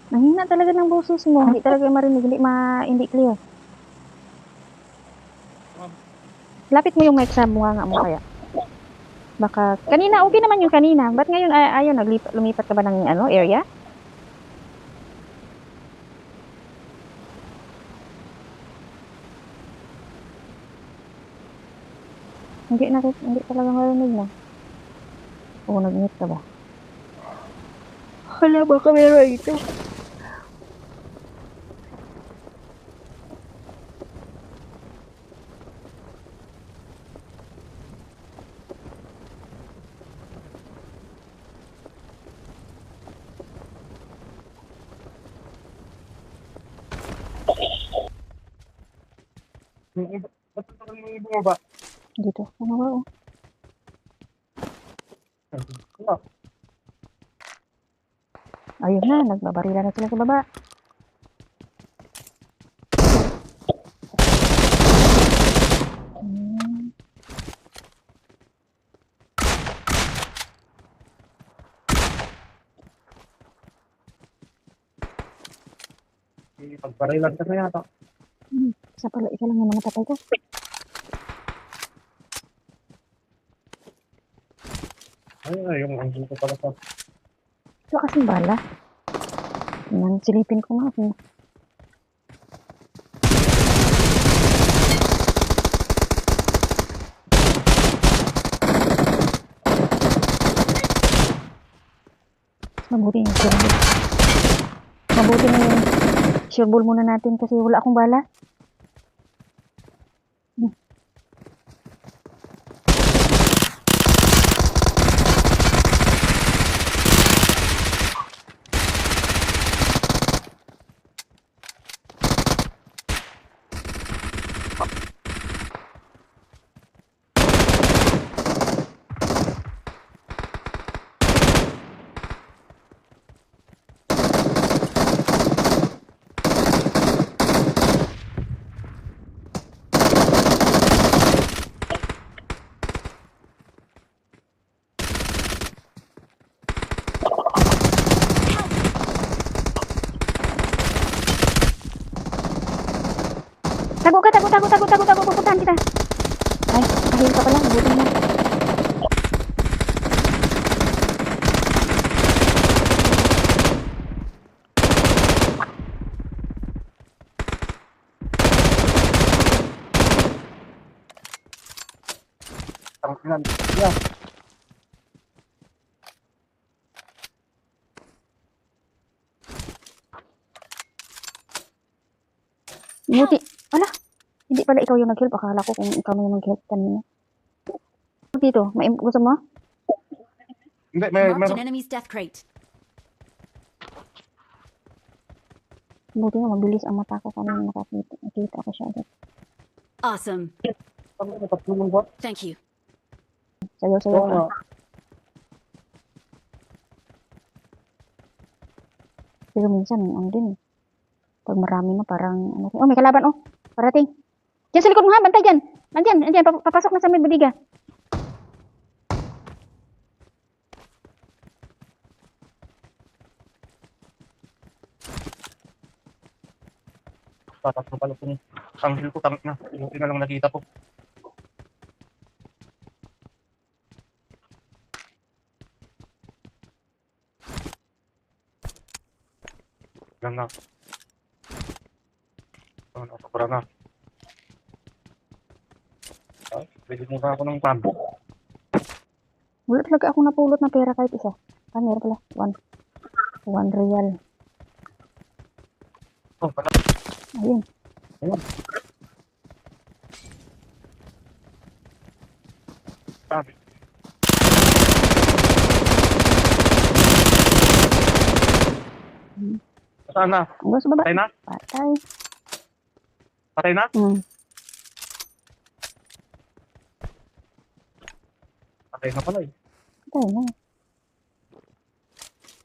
Mahina talaga ng boses mo, hindi talaga marinig, hindi clear. Lapit mo yung mic sa bunganga mo kaya. Baka, kanina okay naman yung kanina. Ba't ngayon ayaw, lumipat ka ba ng ano, area? Hindi talaga marinig mo. Oo, nag-mute ka ba? Hala, baka meron ito. Ba't parang may bumaba? Dito, ano ba? Oh? Wala. Ayun na, nagbabarila na sila sa baba. Hmm. Pagparilan ka na yata. Isa lang yung namatay ko. Ay, yung angle ko pala sa... Ito kasing bala. Yan, silipin ko nga. Mabuti yung sure ball. Mabuti na yung sure ball muna natin kasi wala akong bala. Tago ka, pupuntahan kita. Ay, kahil ka pala, mabuti na. Tangkinan. Yeah. Buti. Ala, hindi pala ikaw yung nag-help. Akala ko kung ikaw na yung nag-help kanina. Dito, gusto mo? Hindi, Marked an enemy's death crate. Buti nga, mabilis ang mata ko kanina nakakita ko siya agad. Awesome. Tatlong bot. Thank you. Sayaw-sayaw Oo ka. nga. Pero minsan, ano din, pag marami na parang, oh, may kalaban, oh, parating. Diyan sa likod mo ha, bantay dyan. Andyan, papasok na sa may budiga. Tatatlo pala ito niya. Angle ko, tangit na. Buti na lang nakita ko. Yan na. Nakapura na. Pwede mo na ako ng pan. Wala talaga ako napulot na pera kahit isa. Ah, meron pala. One real. Oh, pala. Ayun. Ayun. Sabi. Saan na? Hanggang sa baba. Patay na? Patay. Patay na? Patay na pala eh. Patay na.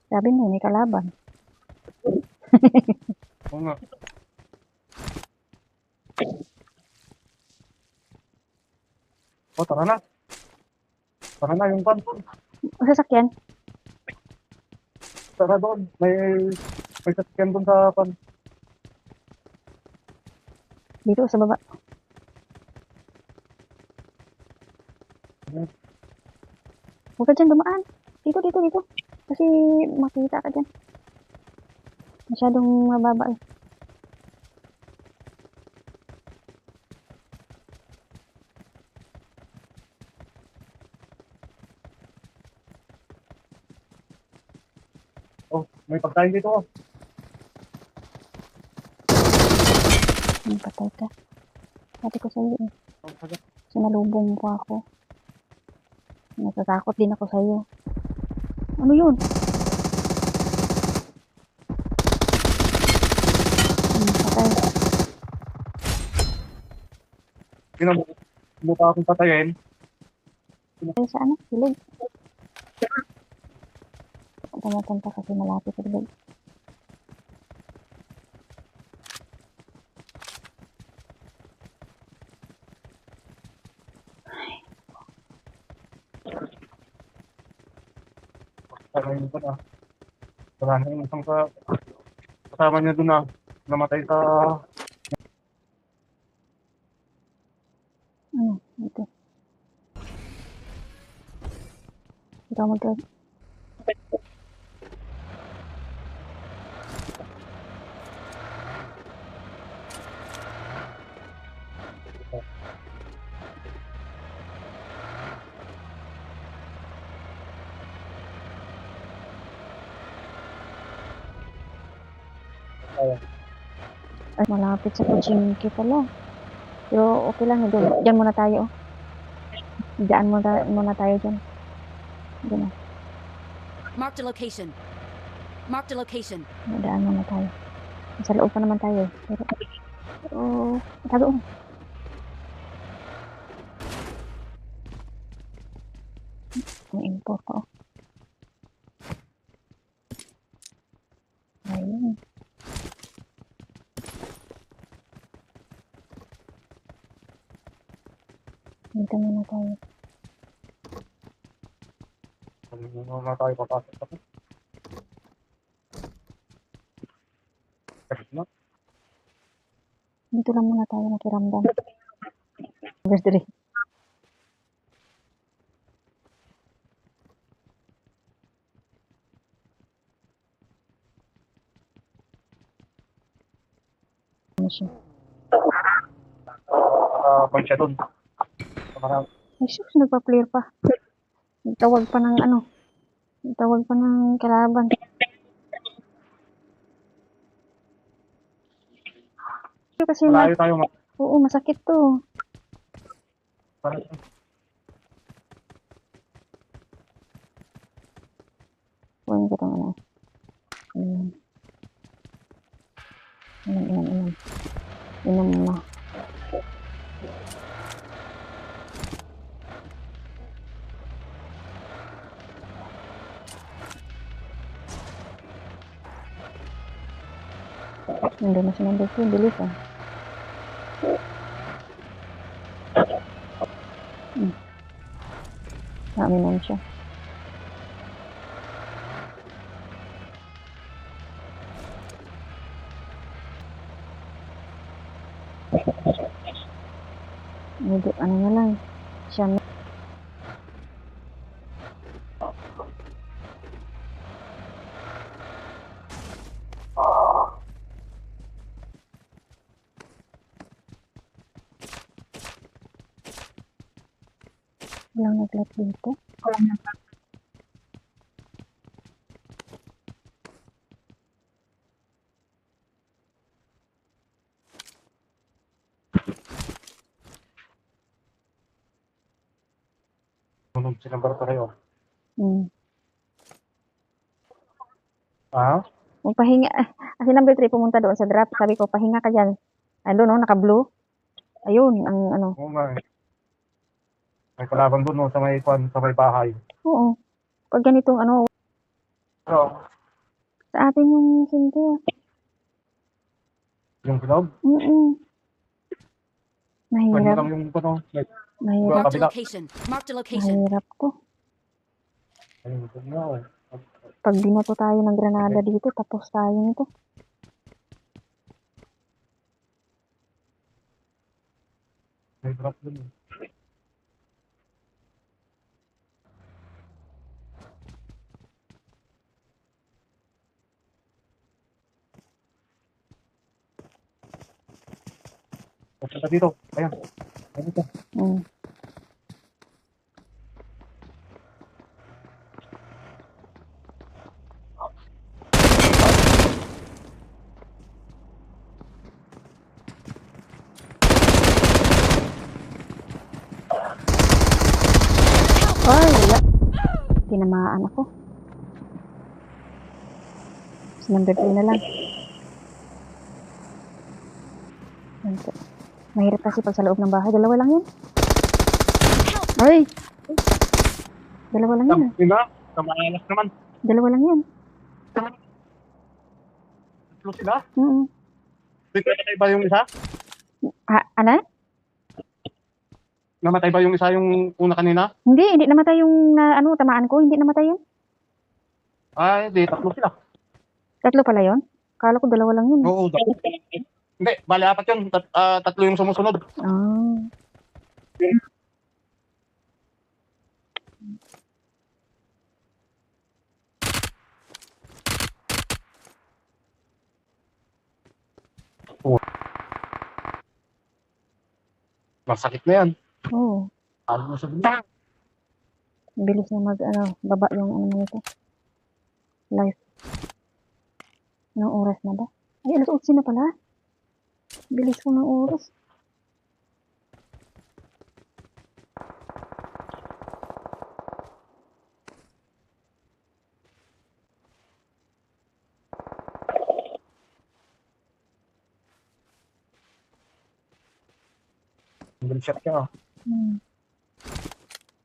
Sabi na, may kalaban. Oo nga. Oh, tara na. Tara na yung pan. O, sasakyan. Tara doon. May May sasakyan dun sa pan. Dito sa baba. Huwag ka dyan dumaan. Dito, dito, dito. Kasi makita ka dyan. Masyadong mababa eh. Oh, may pagkain dito. Oh. Patay ka. Pati ko sa iyo eh. Sinalubong po ako. Natatakot din ako sa iyo. Ano yun? Patay. Mo pa akong patayin. Patay sa ano? Silid. Tumatanta kasi malapit sa silid. Kasama niya dun ah. Wala na yung isang kasama niya dun ah. Namatay sa... Ano? Ito. Ikaw mag- Ay, malapit sa Pochinki pala. Pero okay lang. Diyan muna tayo. Diyan muna tayo dyan. Diyan na. Marked a location. Marked a location. Daan muna tayo. Sa loob pa naman tayo. Pero, tago. May import pa oh. Ayun. Dito muna tayo. Hindi na tayo papasok pa. Kasi na. Dito lang muna tayo nakiramdam. Verse 3. Ano siya? Point siya dun. Marami. Ay, sus, nagpa-clear pa. Tawag pa ng ano. Tawag pa ng kalaban. Kasi Malayo tayo. oo, masakit to. Kunin ko itong ano. Inom mo. Nandun na si number 2. Bilis ah. Naminom siya. Medyo ano na lang. Siya na. Walang naglat dito. Sunog si number pareho. Ah? Magpahinga. Kasi number 3 pumunta doon sa drop. Sabi ko, pahinga ka dyan. Ano no, naka-blue. Ayun, ang ano. Oo nga eh. May kalaban dun no, sa may bahay. Oo. Pag ganitong ano, So, sa atin yung center. yung vlog, pwede Mahirap. lang yung ano, Mahirap. Marked a kabila. location. Marked a location. Mahirap to. Ayun, yun nga eh. Pag binato tayo ng granada dito, tapos tayo nito. May drop dun. Punta dito. Ayan. Ayan ito. Mm. Ay, wala. Tinamaan ako. So, number 3 na lang. Ito. Mahirap kasi pag sa loob ng bahay. Dalawa lang yun. Ay! Dalawa lang yun. Yun na. Kamalas naman. Dalawa lang yun. Tatlo sila. Mm. Namatay ba yung isa? Ano? Namatay ba yung isa yung una kanina? Hindi namatay yung tamaan ko. Hindi namatay yun. Ay, di. Tatlo sila. Tatlo pala yun. Kala ko dalawa lang yun. Oo. Hindi. Bali, apat yun. Tatlo yung sumusunod. Ah. Masakit na yan. Oo. Ano mo sa bunda? Bilis na baba yung nito. Life. Anong oras na ba? Ay, alas 11 na pala. Bilis ko ng oras. Single shot ka.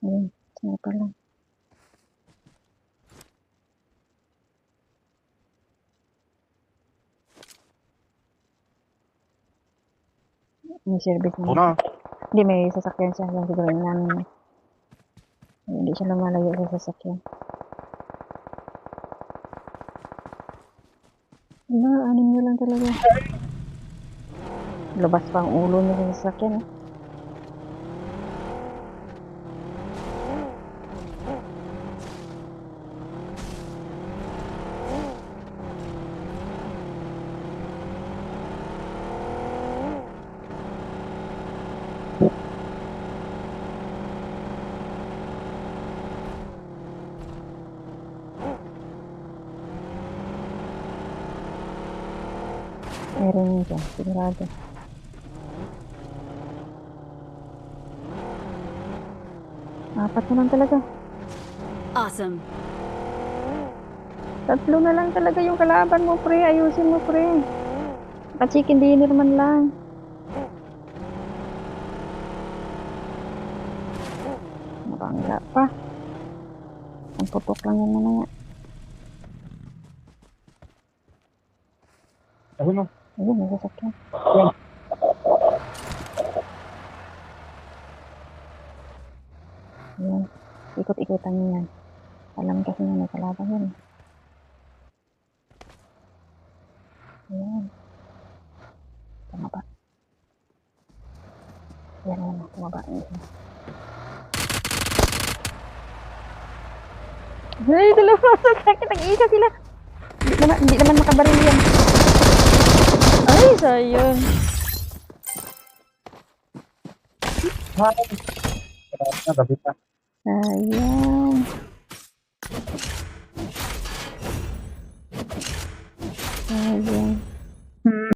Ayun. Sino pala? May service Oo naman. na. Hindi, may sasakyan siya. Yan siguro yung namin. Hindi siya lumalayo sa sasakyan. Wala, anin nyo lang talaga. Labas pa ang ulo niya sa sasakyan. Eh. Meron yun dyan, sigurado. Apat na lang talaga. Awesome. Tatlo na lang talaga yung kalaban mo, pre. Ayusin mo, pre. Pa-chicken dinner man lang. Nabangga pa. Ang putok lang yan mamaya. Ayun o. Ayun, may sasakyan. Ayan. Ikot-ikutan niyo yan. Alam kasi na may kalaban yan. Ayan. Tumaba. Ayan, tumaba. Ay, dalawa sa sakit. Nag-iisa sila. Hindi naman makabaril yan. Ay, sayang. Gabi pa. Sayang. Sayang.